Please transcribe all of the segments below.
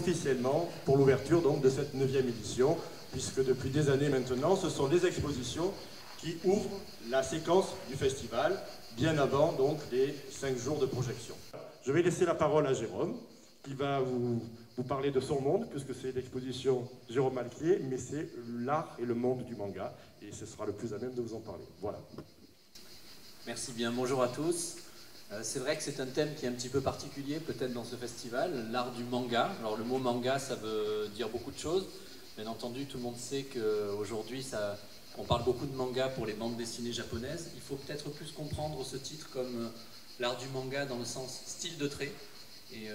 officiellement pour l'ouverture donc de cette 9e édition, puisque depuis des années maintenant, ce sont les expositions qui ouvrent la séquence du festival, bien avant donc les 5 jours de projection. Je vais laisser la parole à Jérôme, qui va vous parler de son monde, puisque c'est l'exposition Jérôme Malquier, mais c'est l'art et le monde du manga, et ce sera le plus à même de vous en parler. Voilà. Merci bien, bonjour à tous. C'est vrai que c'est un thème qui est un petit peu particulier peut-être dans ce festival, l'art du manga. Alors le mot manga, ça veut dire beaucoup de choses. Bien entendu, tout le monde sait qu'aujourd'hui, on parle beaucoup de manga pour les bandes dessinées japonaises. Il faut peut-être plus comprendre ce titre comme l'art du manga dans le sens style de trait. Et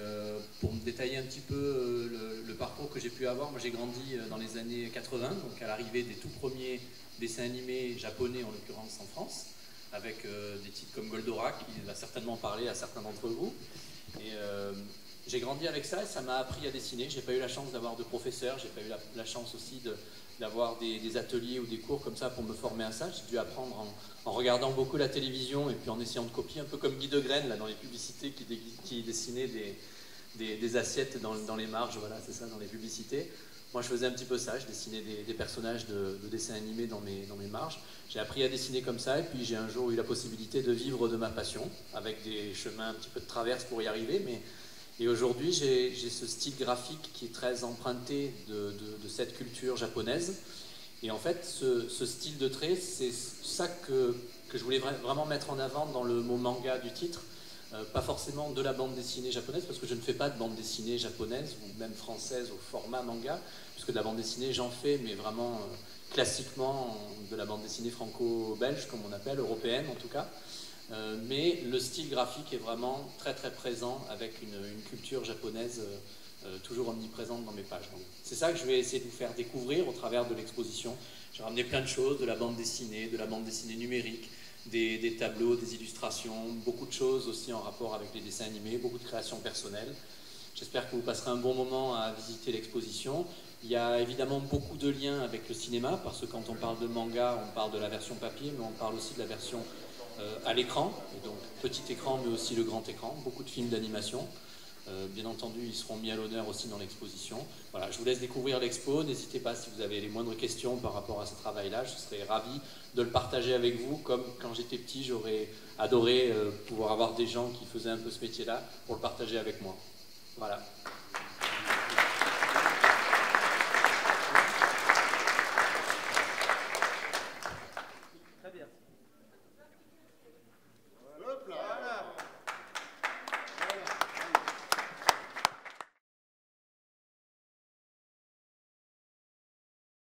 pour me détailler un petit peu le parcours que j'ai pu avoir, moi j'ai grandi dans les années 80, donc à l'arrivée des tout premiers dessins animés japonais, en l'occurrence en France, avec des titres comme Goldorak, qui va certainement parler à certains d'entre vous. Et j'ai grandi avec ça et ça m'a appris à dessiner. J'ai pas eu la chance d'avoir de professeur, j'ai pas eu la chance aussi d'avoir des ateliers ou des cours comme ça pour me former à ça. J'ai dû apprendre en regardant beaucoup la télévision et puis en essayant de copier, un peu comme Guy Degraine là, dans les publicités qui dessinait des assiettes dans les marges, voilà, c'est ça, dans les publicités. Moi, je faisais un petit peu ça, je dessinais des personnages de dessins animés dans mes marges. J'ai appris à dessiner comme ça, et puis j'ai un jour eu la possibilité de vivre de ma passion, avec des chemins un petit peu de traverse pour y arriver. Et aujourd'hui, j'ai ce style graphique qui est très emprunté de cette culture japonaise. Et en fait, ce style de trait, c'est ça que je voulais vraiment mettre en avant dans le mot manga du titre. Pas forcément de la bande dessinée japonaise, parce que je ne fais pas de bande dessinée japonaise ou même française au format manga, puisque de la bande dessinée j'en fais, mais vraiment classiquement de la bande dessinée franco-belge, comme on appelle, européenne en tout cas. Mais le style graphique est vraiment très très présent avec une culture japonaise toujours omniprésente dans mes pages. C'est ça que je vais essayer de vous faire découvrir au travers de l'exposition. J'ai ramené plein de choses, de la bande dessinée numérique, des tableaux, des illustrations, beaucoup de choses aussi en rapport avec les dessins animés, beaucoup de créations personnelles. J'espère que vous passerez un bon moment à visiter l'exposition. Il y a évidemment beaucoup de liens avec le cinéma, parce que quand on parle de manga, on parle de la version papier, mais on parle aussi de la version à l'écran, et donc petit écran, mais aussi le grand écran, beaucoup de films d'animation. Bien entendu, ils seront mis à l'honneur aussi dans l'exposition. Voilà, je vous laisse découvrir l'expo. N'hésitez pas si vous avez les moindres questions par rapport à ce travail-là. Je serais ravi de le partager avec vous. Comme quand j'étais petit, j'aurais adoré pouvoir avoir des gens qui faisaient un peu ce métier-là pour le partager avec moi. Voilà.